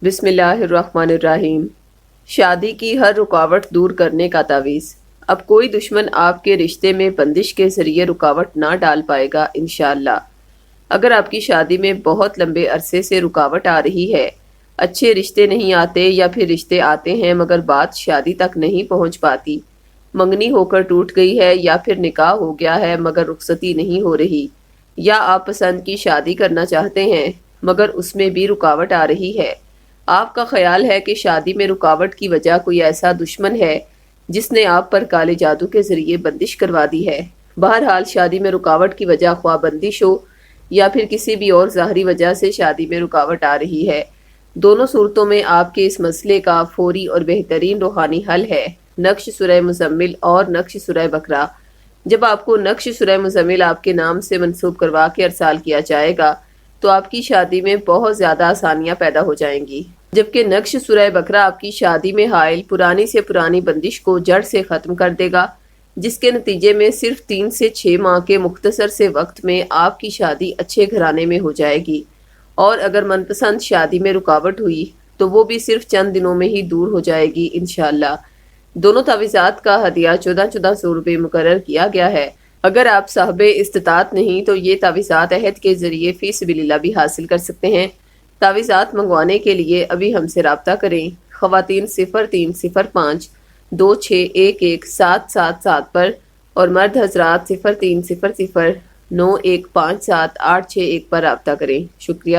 بسم اللہ الرحمن الرحیم۔ شادی کی ہر رکاوٹ دور کرنے کا تعویذ۔ اب کوئی دشمن آپ کے رشتے میں بندش کے ذریعے رکاوٹ نہ ڈال پائے گا انشاءاللہ۔ اگر آپ کی شادی میں بہت لمبے عرصے سے رکاوٹ آ رہی ہے، اچھے رشتے نہیں آتے یا پھر رشتے آتے ہیں مگر بات شادی تک نہیں پہنچ پاتی، منگنی ہو کر ٹوٹ گئی ہے یا پھر نکاح ہو گیا ہے مگر رخصتی نہیں ہو رہی، یا آپ پسند کی شادی کرنا چاہتے ہیں مگر اس میں بھی رکاوٹ آ رہی ہے، آپ کا خیال ہے کہ شادی میں رکاوٹ کی وجہ کوئی ایسا دشمن ہے جس نے آپ پر کالے جادو کے ذریعے بندش کروا دی ہے۔ بہرحال شادی میں رکاوٹ کی وجہ خواہ بندش ہو یا پھر کسی بھی اور ظاہری وجہ سے شادی میں رکاوٹ آ رہی ہے، دونوں صورتوں میں آپ کے اس مسئلے کا فوری اور بہترین روحانی حل ہے نقش سورہ مزمل اور نقش سورہ بقرہ۔ جب آپ کو نقش سورہ مزمل آپ کے نام سے منسوب کروا کے ارسال کیا جائے گا تو آپ کی شادی میں بہت زیادہ آسانیاں پیدا ہو جائیں گی، جبکہ نقش سورہ بقرہ آپ کی شادی میں حائل پرانی سے پرانی بندش کو جڑ سے ختم کر دے گا، جس کے نتیجے میں صرف 3 سے 6 ماہ کے مختصر سے وقت میں آپ کی شادی اچھے گھرانے میں ہو جائے گی، اور اگر من پسند شادی میں رکاوٹ ہوئی تو وہ بھی صرف چند دنوں میں ہی دور ہو جائے گی انشاءاللہ۔ دونوں تعویذات کا ہدیہ 1400 روپے مقرر کیا گیا ہے۔ اگر آپ صاحب استطاعت نہیں تو یہ تعویذات عہد کے ذریعے فی سبیل اللہ بھی حاصل کر سکتے ہیں۔ تعویذات منگوانے کے لیے ابھی ہم سے رابطہ کریں۔ خواتین 0305 2611 777 پر اور مرد حضرات 0300 9157 861 پر رابطہ کریں۔ شکریہ۔